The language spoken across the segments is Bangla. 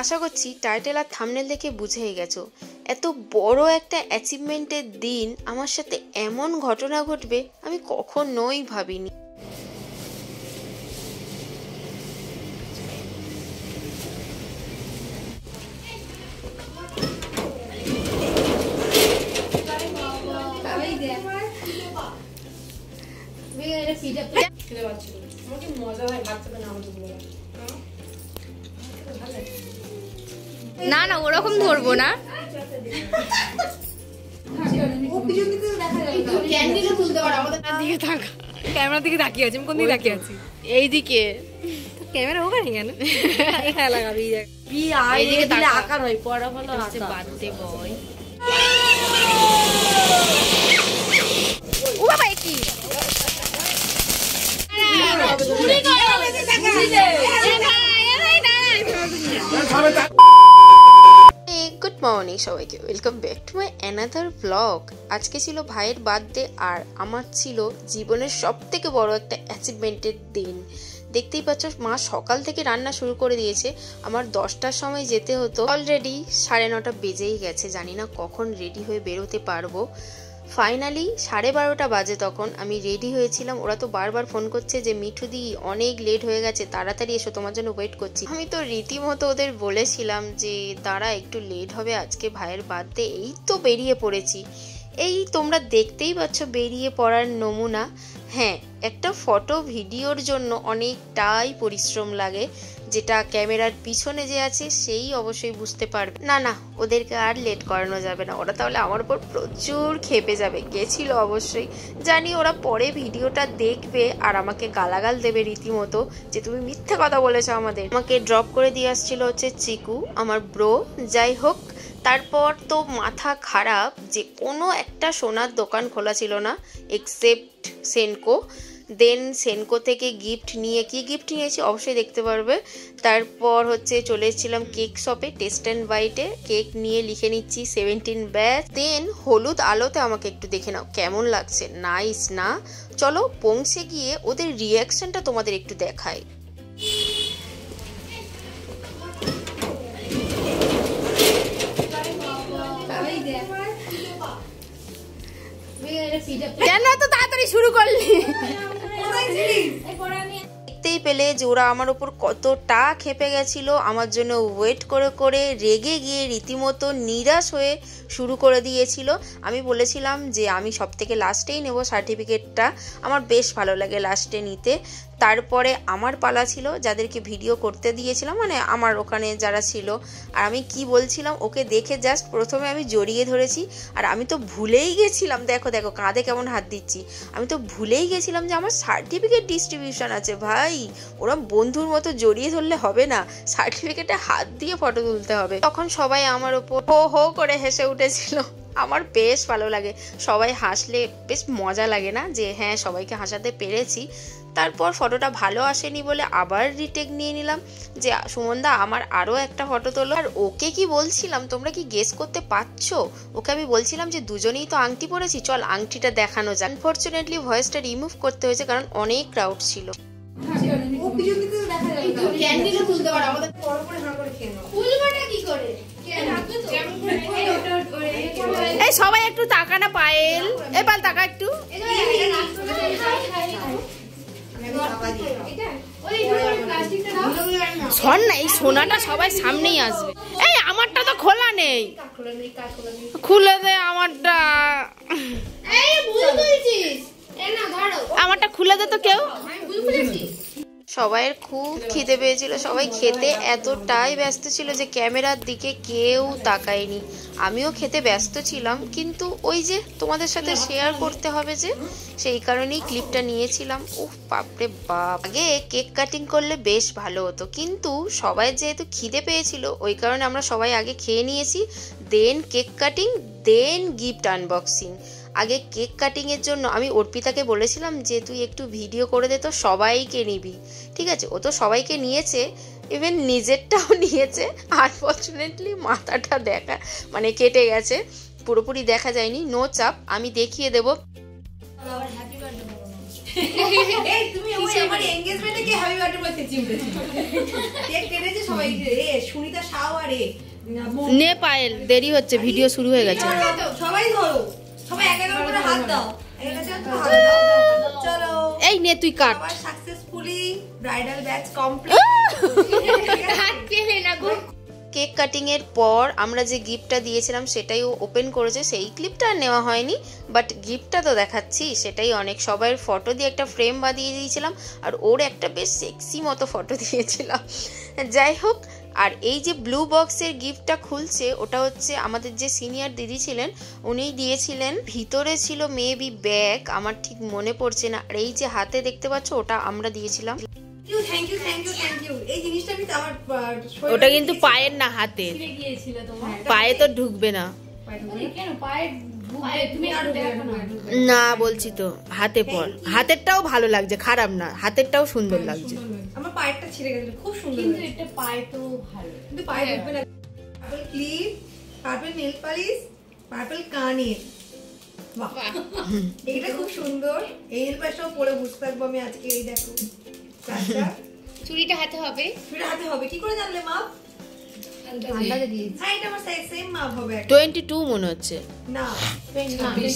আশা করছি টাইটেল আর থাম্বনেল দেখে বুঝেই গেছো, এত বড় একটা অ্যাচিভমেন্টের দিন আমার সাথে এমন ঘটনা ঘটবে আমি কখনোই ভাবিনি। না না ওরকম ধরবো না, ক্যামেরা দিকে তাকিয়ে আছি। কোন দিকে তাকিয়ে আছি? এইদিকে। ক্যামেরা ওখানে কেন? এখানে লাগাবি। এইদিকে আকার হয় পড়া ভালো আছে বাড়তে বয়। ও বাবা কি গুড মর্নিং সবাইকে, welcome back to my another blog. আজকে ছিল ভাইয়ের বার্থডে আর আমার ছিল জীবনের সব থেকে বড় একটা অ্যাচিভমেন্টের দিন। দেখতেই পাচ্ছ মা সকাল থেকে রান্না শুরু করে দিয়েছে। আমার 10টার সময় যেতে হতো, অলরেডি 9:30 বেজেই গেছে। জানি না কখন রেডি হয়ে বেরোতে পারবো। ফাইনালি 12:30 বাজে তখন আমি রেডি হয়েছিলাম। ওরা তো বারবার ফোন করছে যে মিঠুদি অনেক লেট হয়ে গেছে, তাড়াতাড়ি এসো, তোমার জন্য ওয়েট করছি। আমি তো রীতিমতো ওদের বলেছিলাম যে দাঁড়া একটু লেট হবে, আজকে ভাইয়ের বার্থডে। এই তো বেরিয়ে পড়েছি। এই তোমরা দেখতেই পাচ্ছ বেরিয়ে পড়ার নমুনা। হ্যাঁ, একটা ফটো ভিডিওর জন্য অনেকটাই পরিশ্রম লাগে, যেটা ক্যামেরার পিছনে যে আছে সেই অবশ্যই বুঝতে পারবে। না না, ওদেরকে আর লেট করানো যাবে না, ওরা তাহলে আমার উপর প্রচুর খেপে যাবে। গেছিল অবশ্যই, জানি ওরা পরে ভিডিওটা দেখবে আর আমাকে গালাগাল দেবে রীতিমতো যে তুমি মিথ্যে কথা বলেছো আমাকে ড্রপ করে দিয়ে আসছিল হচ্ছে চিকু, আমার ব্রো। যাই হোক, তারপর তো মাথা খারাপ যে কোনো একটা সোনার দোকান খোলা ছিল না এক্সেপ্ট সেনকো। দেন সেনকো থেকে গিফট নিয়ে, কি গিফট নিয়েছি অবশ্যই দেখতে পারবে। তারপর হচ্ছে চলে এসেছিলাম কেক শপে, টেস্ট অ্যান্ড বাইটে। কেক নিয়ে লিখে নিচ্ছি 17 ব্যাচ। দেন হলুদ আলোতে আমাকে একটু দেখে নাও কেমন লাগছে, নাইস না? চলো পৌঁছে গিয়ে ওদের রিয়াকশনটা তোমাদের একটু দেখাই। কেন এত তাড়াতাড়ি শুরু করলি? দেখতেই পেলে যে ওরা আমার ওপর কতটা খেপে গেছিল, আমার জন্য ওয়েট করে করে রেগে গিয়ে রীতিমতো নিরাশ হয়ে শুরু করে দিয়েছিল। আমি বলেছিলাম যে আমি সব থেকে লাস্টেই নেব সার্টিফিকেটটা, আমার বেশ ভালো লাগে লাস্টে নিতে। তারপরে আমার পালা ছিল, যাদেরকে ভিডিও করতে দিয়েছিলাম, মানে আমার ওখানে যারা ছিল। আর আমি কি বলছিলাম, ওকে দেখে জাস্ট প্রথমে আমি জড়িয়ে ধরেছি। আর আমি তো ভুলেই গেছিলাম, দেখো দেখো কাঁধে কেমন হাত দিচ্ছি, আমি তো ভুলেই গেছিলাম যে আমার সার্টিফিকেট ডিস্ট্রিবিউশন আছে। ভাই, ওরা বন্ধুর মতো জড়িয়ে ধরলে হবে না, সার্টিফিকেটে হাত দিয়ে ফটো তুলতে হবে। তখন সবাই আমার ওপর হো হো করে হেসে উঠেছিল। আমার বেশ ভালো লাগে, সবাই হাসলে বেশ মজা লাগে না, যে হ্যাঁ সবাইকে হাসাতে পেরেছি। তারপর ফটোটা ভালো আসেনি বলে আবার রিটেক নিয়ে নিলাম যে সুমনদা আমার আরও একটা ফটো তোলো। আর ওকে কি বলছিলাম তোমরা কি গেস করতে পারছো? ওকে আমি বলছিলাম যে দুজনেই তো আংটি পরেছি, চল আংটিটা দেখানো যায়। আনফরচুনেটলি ভয়েসটা রিমুভ করতে হয়েছে কারণ অনেক ক্রাউড ছিল। এই সবাই একটু তাকা না পায়েল, এবার তাকা একটু। শোন না, এই সোনাটা সবাই সামনেই আসবে। এই আমারটা তো খোলা নেই, খুলে দে আমারটা। আমারটা খুলে দে তো কেউ। সবাইয়ের খুব খিদে পেয়েছিল, সবাই খেতে এতটাই ব্যস্ত ছিল যে ক্যামেরার দিকে কেউ তাকায়নি। আমিও খেতে ব্যস্ত ছিলাম, কিন্তু ওই যে তোমাদের সাথে শেয়ার করতে হবে যে, সেই কারণেই ক্লিপটা নিয়েছিলাম। উফ বাপরে বাপ, আগে কেক কাটিং করলে বেশ ভালো হতো, কিন্তু সবাই যেহেতু খিদে পেয়েছিল ওই কারণে আমরা সবাই আগে খেয়ে নিয়েছি, দেন কেক কাটিং, দেন গিফট আনবক্সিং। আগে কেক কাটিংয়ের জন্য আমি অর্পিতাকে বলেছিলাম যে তুই একটু ভিডিও করে দে, তো সবাইকে নিবি, ঠিক আছে? ও তো সবাইকে নিয়েছে, ইভেন নিজেরটাও নিয়েছে। আনফর্চুনেটলি মাথাটা মানে কেটে গেছে, পুরোপুরি দেখা যায়নি। নো চাপ, আমি দেখিয়ে দেবো। তুমি আমার এনগেজমেন্টে কি হ্যাপি বার্থডে বলতে চিমড়েছি কেক কেটেছে সবাই। সুনিতা শাহ আমার নে পায়েল, দেরি হচ্ছে, ভিডিও শুরু হয়ে গেছে। সবাই ধরো, সবাই এক এক করে হাত দাও, চলো এই নে তুই কাট। Successfully bridal batch complete. Cake cutting এর পর আমরা যে গিফটটা দিয়েছিলাম সেটাই ও ওপেন করেছে, সেই ক্লিপটা আর নেওয়া হয়নি, বাট গিফটটা তো দেখাচ্ছি, সেটাই অনেক। সবাইয়ের ফটো দিয়ে একটা ফ্রেম বাঁধিয়ে দিয়েছিলাম আর ওর একটা বেশ সেক্সি মতো ফটো দিয়েছিলাম। যাই হোক, আর এই যে ব্লু বক্সের গিফটটা খুলছে ওটা হচ্ছে আমাদের যে সিনিয়র দিদি ছিলেন উনিই দিয়েছিলেন। ভিতরে ছিল মেবি ব্যাগ, আমার ঠিক মনে পড়ছে না। আর এই যে হাতে দেখতে পাচ্ছ ওটা আমরা দিয়েছিলাম। Thank you. এই জিনিসটা আমি আমার ওটা কিন্তু পায়ের না, হাতের। পায়ে তো ঢুকবে না। কেন পায়ে তুমি আর না বলছি তো, হাতে পর। হাতেরটাও ভালো লাগছে, খারাপ না, হাতেরটাও সুন্দর লাগছে। আমার পায়েরটা ছিঁড়ে গেছে, খুব সুন্দর, কিন্তু এটা পায়ে তো ভালো, কিন্তু পায়ে ঢুকবে না। Purple clip, purple nail polish, purple কানের। বাহ, এটা খুব সুন্দর। এই নেল পালিশটাও পরে বুঝতে পারবো আমি আজকে। এই দেখো চুড়িটা হাতে হবে, কি করে জানলে মা? আন্দাজে দিয়েছি। হ্যাঁ, এটা আমার সেম মাপ হবে। 22 মনে হচ্ছে না, 26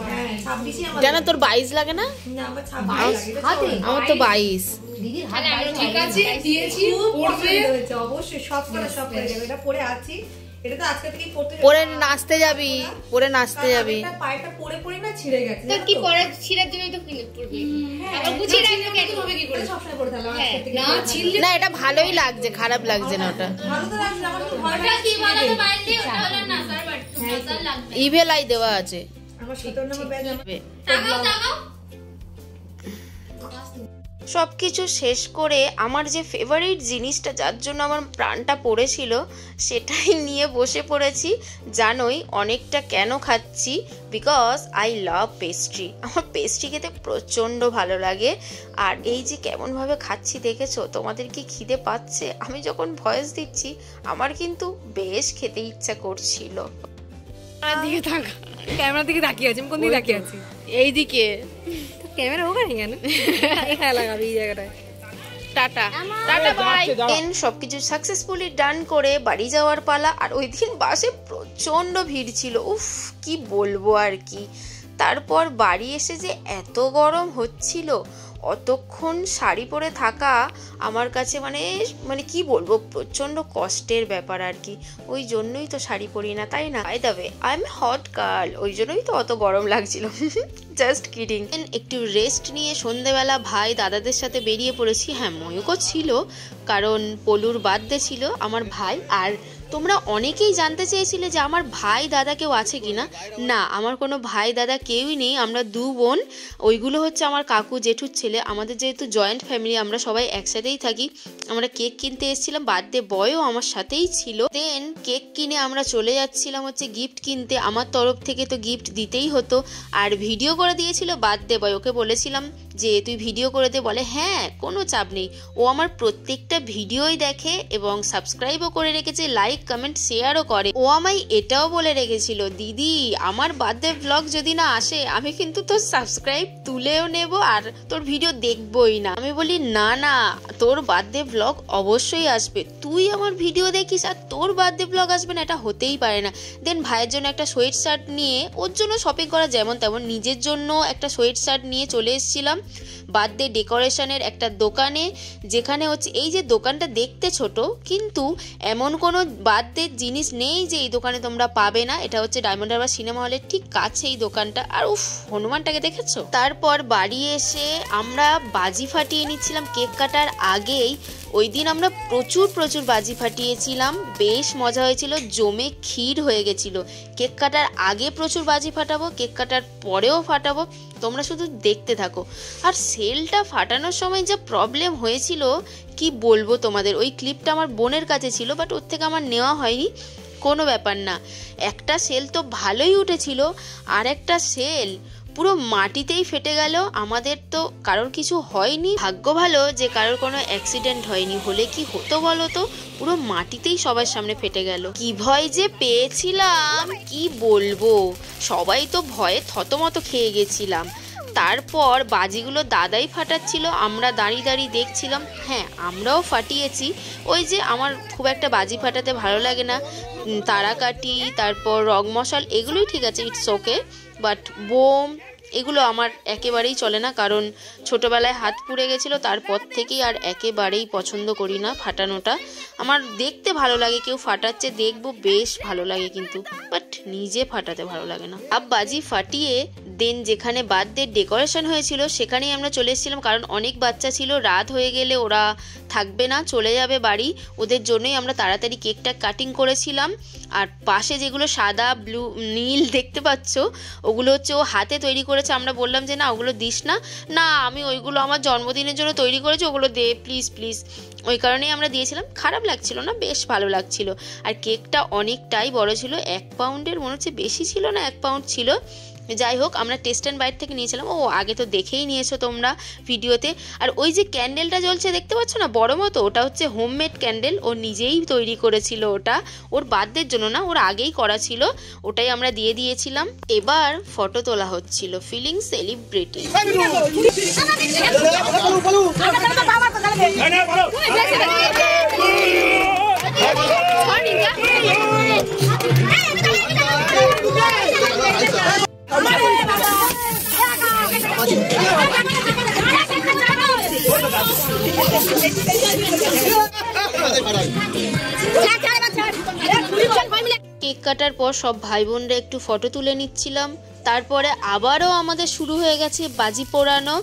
হ্যাঁ, 26ই আমার। জানা তোর 22 লাগে না? না, আমার 26 লাগে। হাতে আমার তো 22। দিদির হাত ঠিক আছে, দিয়েছি, পড়বে হয়েছে অবশ্যই। সব করে যাবে, এটা পরে আছি। এটা তো আজকে থেকেই পড়তে যাবে। পরে নাচতে যাবি, পরে নাচতে যাবি। এটা পায়টা পরে না ছিঁড়ে গেছে। তো কি পরে ছিঁড়ার জন্য তো কিনে পড়বে, আবার গুছিয়ে রাখবে কেন? হবে কি করে? সব সময় পড়ে থাকলাম আজকে থেকে। না ছিঁড়লে না, এটা ভালোই লাগছে, খারাপ লাগছে না। ওটা ভালো তো লাগছে, আমার তো ভয়টা কি বলো তো বাইরে ওটা হলো না স্যার, বাট মজার লাগবে। ইভেলাই দেওয়া আছে। আমার 17 নম্বর ব্যাচ আমার। তাকাও সবকিছু শেষ করে আমার যে ফেভারিট জিনিসটা যার জন্য আমার প্রাণটা পড়েছিল সেটাই নিয়ে বসে পড়েছি। জানোই অনেকটা কেন খাচ্ছি, বিকজ আই লাভ পেস্ট্রি। আমার পেস্ট্রি খেতে প্রচণ্ড ভালো লাগে। আর এই যে কেমনভাবে খাচ্ছি দেখেছো, তোমাদের কি খিদে পাচ্ছে? আমি যখন ভয়েস দিচ্ছি আমার কিন্তু বেশ খেতে ইচ্ছা করছিল। ক্যামেরা দিকে তাকিয়ে আছি। আমি কোন দিকে তাকিয়ে আছি? এইদিকে। ক্যামেরা ওখানে কেন? এখানে লাগাবি এই জায়গাটায়। Tata tata bye. সবকিছু সাকসেসফুলি ডান করে বাড়ি যাওয়ার পালা। আর ওই দিন বাসে প্রচণ্ড ভিড় ছিল, উফ কি বলবো আর কি। তারপর বাড়ি এসে যে এত গরম হচ্ছিল, অতক্ষণ শাড়ি পরে থাকা আমার কাছে মানে কি বলবো, প্রচণ্ড কষ্টের ব্যাপার আর কি। ওই জন্যই তো শাড়ি পরি না, তাই না? By the way, I am hot girl, ওই জন্যই তো অত গরম লাগছিল। Just kidding. একটু রেস্ট নিয়ে সন্ধেবেলা ভাই দাদাদের সাথে বেরিয়ে পড়েছি। হ্যাঁ, ময়ূকও ছিল, কারণ পলুর বার্থডে ছিল আমার ভাই। আর তোমরা অনেকেই জানতে চেয়েছিলে যে আমার ভাই দাদা কেউ আছে কিনা। না, আমার কোনো ভাই দাদা কেউই নেই, আমরা 2 বোন। ওইগুলো হচ্ছে আমার কাকু জেঠুর ছেলে। আমাদের যেহেতু জয়েন্ট ফ্যামিলি, আমরা সবাই একসাথেই থাকি। আমরা কেক কিনতে এসেছিলাম, বার্থডে বয়ও আমার সাথেই ছিল। দেন কেক কিনে আমরা চলে যাচ্ছিলাম হচ্ছে গিফট কিনতে। আমার তরফ থেকে তো গিফট দিতেই হতো। আর ভিডিও করে দিয়েছিল বার্থডে বয়, ওকে বলেছিলাম যে তুই ভিডিও করে দে। বলে হ্যাঁ, কোনো চাপ নেই। ও আমার প্রত্যেকটা ভিডিওই দেখে এবং সাবস্ক্রাইবও করে রেখেছে, লাইক কমেন্ট শেয়ারও করে। ও আমায় এটাও বলে রেখেছিল, দিদি আমার বার্থডে ব্লগ যদি না আসে আমি কিন্তু তোর সাবস্ক্রাইব তুলেও নেব আর তোর ভিডিও দেখবই না। আমি বলি না না, তোর বার্থডে ব্লগ অবশ্যই আসবে, তুই আমার ভিডিও দেখিস আর তোর বার্থডে ব্লগ আসবে না, এটা হতেই পারে না। দেন ভাইয়ের জন্য একটা সোয়েট শার্ট নিয়ে, ওর জন্য শপিং করা যেমন তেমন, নিজের জন্য একটা সোয়েট শার্ট নিয়ে চলে এসেছিলাম বার্থডে ডেকোরেশনের একটা দোকানে, যেখানে হচ্ছে এই যে দোকানটা দেখতে ছোট, কিন্তু এমন কোনো বার্থডে জিনিস নেই যে এই দোকানে তোমরা পাবে না। এটা হচ্ছে ডায়মন্ড হারবার সিনেমা হলের ঠিক কাছে এই দোকানটা। আর উফ, হনুমানটাকে দেখেছো? তারপর বাড়ি এসে আমরা বাজি ফাটিয়ে নিচ্ছিলাম কেক কাটার আগেই। ওই দিন আমরা প্রচুর বাজি ফাটিয়েছিলাম, বেশ মজা হয়েছিল, জমে ক্ষীর হয়ে গেছিল। কেক কাটার আগে প্রচুর বাজি ফাটাবো, কেক কাটার পরেও ফাটাবো, তোমরা শুধু দেখতে থাকো। আর সেলটা ফাটানোর সময় যা প্রবলেম হয়েছিল কি বলবো তোমাদের। ওই ক্লিপটা আমার বোনের কাছে ছিল, বাট ওর থেকে আমার নেওয়া হয়নি, কোনো ব্যাপার না। একটা সেল তো ভালোই উঠেছিল, আর একটা সেল পুরো মাটিতেই ফেটে গেল। আমাদের তো কারোর কিছু হয়নি, ভাগ্য ভালো যে কারোর কোনো অ্যাক্সিডেন্ট হয়নি, হলে কি হতো বলো তো, পুরো মাটিতেই সবার সামনে ফেটে গেল। কি ভয় যে পেয়েছিলাম কি বলবো, সবাই তো ভয়ে থতমত খেয়ে গেছিলাম। তারপর বাজিগুলো দাদাই ফাটাচ্ছিল, আমরা দাঁড়িয়ে দাঁড়িয়ে দেখছিলাম। হ্যাঁ, আমরাও ফাটিয়েছি। ওই যে আমার খুব একটা বাজি ফাটাতে ভালো লাগে না, তারাকাঠি তারপর রং মশাল এগুলোই ঠিক আছে, ইটস ওকে, বাট বোম এগুলো আমার একেবারেই চলে না, কারণ ছোটোবেলায় হাত পুড়ে গেছিলো, তারপর থেকেই আর একেবারেই পছন্দ করি না ফাটানোটা। আমার দেখতে ভালো লাগে, কেউ ফাটাচ্ছে দেখবো বেশ ভালো লাগে, কিন্তু বাট নিজে ফাটাতে ভালো লাগে না। বাজি ফাটিয়ে দেন যেখানে বার্থডে ডেকোরেশন হয়েছিল সেখানেই আমরা চলে এসেছিলাম, কারণ অনেক বাচ্চা ছিল, রাত হয়ে গেলে ওরা থাকবে না, চলে যাবে বাড়ি, ওদের জন্যই আমরা তাড়াতাড়ি কেকটা কাটিং করেছিলাম। আর পাশে যেগুলো সাদা ব্লু নীল দেখতে পাচ্ছ ওগুলো হচ্ছে ও হাতে তৈরি করেছে। আমরা বললাম যে না ওগুলো দিস না, না আমি ওইগুলো আমার জন্মদিনের জন্য তৈরি করেছি, ওগুলো দে প্লিজ প্লিজ। ওই কারণেই আমরা দিয়েছিলাম, খারাপ লাগছিল না, বেশ ভালো লাগছিল। আর কেকটা অনেকটাই বড় ছিল, 1 পাউন্ডের মনে হচ্ছে বেশি ছিল না, 1 পাউন্ড ছিল। যাই হোক, আমরা টেস্ট অ্যান্ড বাইট থেকে নিয়েছিলাম। ও আগে তো দেখেই নিয়েছো তোমরা ভিডিওতে। আর ওই যে ক্যান্ডেলটা জ্বলছে দেখতে পাচ্ছ না বড় মতো, ওটা হচ্ছে হোমমেড ক্যান্ডেল, ও নিজেই তৈরি করেছিল। ওটা ওর বার্থডের জন্য না, ওর আগেই করা ছিল, ওটাই আমরা দিয়ে দিয়েছিলাম। এবার ফটো তোলা হচ্ছিল, ফিলিং সেলিব্রিটি। কেক কাটার পর সব ভাই বোনরা একটু ফটো তুলে নিচ্ছিলাম। তারপরে আবারও আমাদের শুরু হয়ে গেছে বাজি পোড়ানো।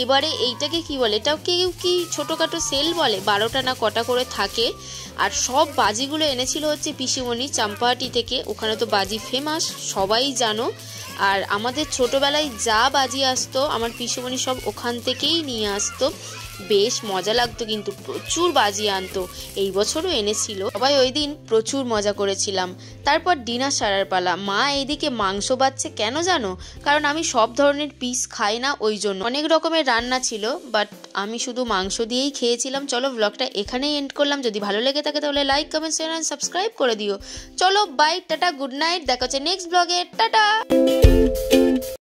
এবারে এইটাকে কি বলে, এটাও কেউ কি ছোটোখাটো সেল বলে, 12টা না কটা করে থাকে। আর সব বাজিগুলো এনেছিল হচ্ছে পিসিমণি চাম্পাহাটি থেকে, ওখানে তো বাজি ফেমাস সবাই জানো। আর আমাদের ছোটোবেলায় যা বাজি আসতো আমার পিসিমণি সব ওখান থেকেই নিয়ে আসতো, বেশ মজা লাগতো, কিন্তু প্রচুর বাজি আনতো। এই বছরও এনেছিল, সবাই ওই দিন প্রচুর মজা করেছিলাম। তারপর ডিনার সারার পালা। মা এইদিকে মাংস বাচ্ছে, কেন জানো, কারণ আমি সব ধরনের পিস খাই না, ওই জন্য। অনেক রকমের রান্না ছিল, বাট আমি শুধু মাংস দিয়েই খেয়েছিলাম। চলো ব্লগটা এখানেই এন্ড করলাম। যদি ভালো লেগে থাকে তাহলে like comment share and subscribe করে দিও। চলো বাই, টাটা, গুড নাইট, দেখা হচ্ছে নেক্সট ব্লগে, টাটা।